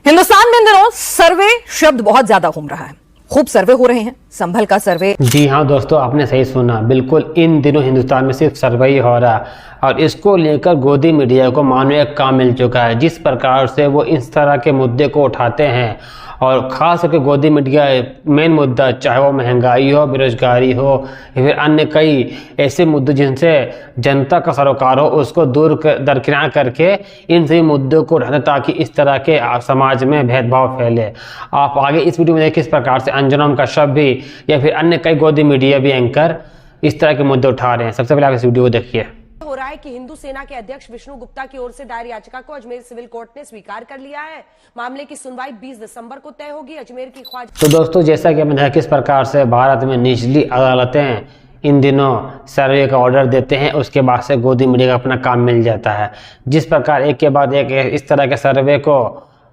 हिंदुस्तान में इन दिनों सर्वे शब्द बहुत ज्यादा घूम रहा है। खूब सर्वे हो रहे हैं। संभल का सर्वे। जी हाँ दोस्तों, आपने सही सुना। बिल्कुल इन दिनों हिंदुस्तान में सिर्फ सर्वे ही हो रहा और इसको लेकर गोदी मीडिया को मानो एक काम मिल चुका है। जिस प्रकार से वो इस तरह के मुद्दे को उठाते हैं और ख़ास करके गोदी मीडिया मेन मुद्दा, चाहे वो महंगाई हो, बेरोजगारी हो या फिर अन्य कई ऐसे मुद्दे जिनसे जनता का सरोकार हो, उसको दरकिनार करके इन सभी मुद्दों को उठाते ताकि इस तरह के समाज में भेदभाव फैले। आप आगे इस वीडियो में देखें किस प्रकार से अंजुम कश्यप भी या फिर अन्य कई गोदी मीडिया भी एंकर इस तरह के मुद्दे उठा रहे हैं। सबसे पहले आप इस वीडियो को देखिए। हो रहा है कि हिंदू सेना के अध्यक्ष विष्णु गुप्ता की ओर से दायर याचिका को अजमेर सिविल कोर्ट ने स्वीकार कर लिया है। मामले की सुनवाई 20 दिसंबर को तय होगी। अजमेर की ख्वाजा। तो दोस्तों, जैसा कि हमने देखा किस प्रकार से भारत में निचली अदालतें इन दिनों सर्वे का ऑर्डर देते हैं, उसके बाद से गोदी मीडिया का अपना काम मिल जाता है। जिस प्रकार एक के बाद एक इस तरह के सर्वे को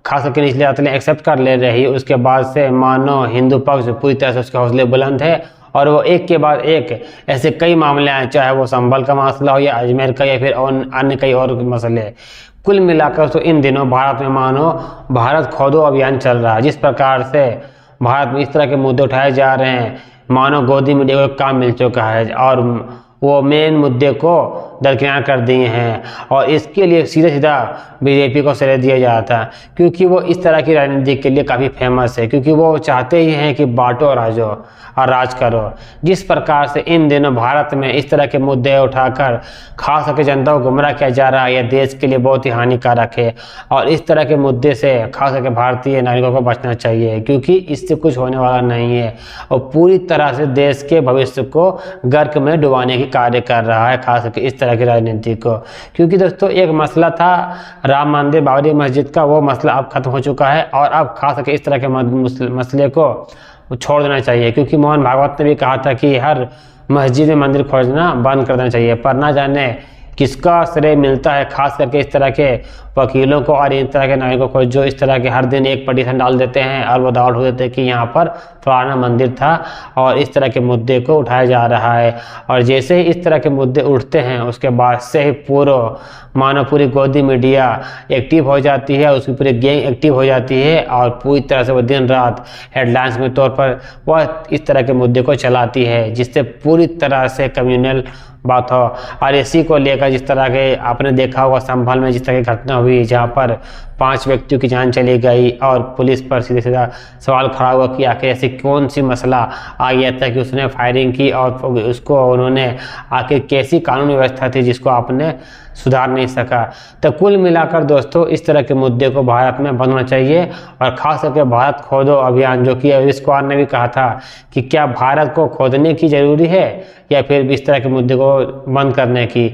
खास करके निचली अदालतें एक्सेप्ट कर ले रही, उसके बाद से मानो हिंदू पक्ष पूरी तरह से उसके हौसले बुलंद है और वो एक के बाद एक ऐसे कई मामले हैं, चाहे वो संभल का मसला हो या अजमेर का या फिर अन्य कई और मसले। कुल मिलाकर तो इन दिनों भारत में मानो भारत खोदो अभियान चल रहा है। जिस प्रकार से भारत में इस तरह के मुद्दे उठाए जा रहे हैं, मानो गोदी मीडिया को काम मिल चुका है और वो मेन मुद्दे को दरकिनार कर दिए हैं और इसके लिए सीधा सीधा बीजेपी को श्रेय दिया जाता है, क्योंकि वो इस तरह की राजनीति के लिए काफ़ी फेमस है, क्योंकि वो चाहते ही हैं कि बांटो राजो और राज करो। जिस प्रकार से इन दिनों भारत में इस तरह के मुद्दे उठाकर खास करके जनता को गुमराह किया जा रहा है, यह देश के लिए बहुत ही हानिकारक है और इस तरह के मुद्दे से खास करके भारतीय नागरिकों को बचना चाहिए, क्योंकि इससे कुछ होने वाला नहीं है और पूरी तरह से देश के भविष्य को गर्क में डुबाने की कार्य कर रहा है, खास करके इस तरह की राजनीति को। क्योंकि दोस्तों, एक मसला था राम मंदिर बाबरी मस्जिद का, वो मसला अब खत्म हो चुका है और अब खास करके इस तरह के मसले को छोड़ देना चाहिए, क्योंकि मोहन भागवत ने भी कहा था कि हर मस्जिद में मंदिर खोजना बंद कर देना चाहिए। पर ना जाने किसका श्रेय मिलता है खास करके इस तरह के वकीलों को और इस तरह के नागरिकों को, जो इस तरह के हर दिन एक पटिशन डाल देते हैं और वो दावा हो देते हैं कि यहाँ पर फलाना मंदिर था और इस तरह के मुद्दे को उठाया जा रहा है। और जैसे ही इस तरह के मुद्दे उठते हैं, उसके बाद से ही पूरी गोदी मीडिया एक्टिव हो जाती है, उसकी पूरी गैंग एक्टिव हो जाती है और पूरी तरह से वो दिन रात हेडलाइंस के तौर पर वह इस तरह के मुद्दे को चलाती है, जिससे पूरी तरह से कम्युनल बात हो। और इसी को लेकर जिस तरह के आपने देखा होगा संभल में जिस तरह की घटना हुई, जहाँ पर 5 व्यक्तियों की जान चली गई और पुलिस पर सीधे सीधा सवाल खड़ा हुआ कि आखिर ऐसी कौन सी मसला आ गया था कि उसने फायरिंग की और उसको उन्होंने आखिर कैसी कानूनी व्यवस्था थी जिसको आपने सुधार नहीं सका। तो कुल मिलाकर दोस्तों, इस तरह के मुद्दे को भारत में बंद होना चाहिए और खास करके भारत खोदो अभियान, जो कि अविश कुमार ने भी कहा था कि क्या भारत को खोदने की जरूरी है या फिर इस तरह के मुद्दे को बंद करने की।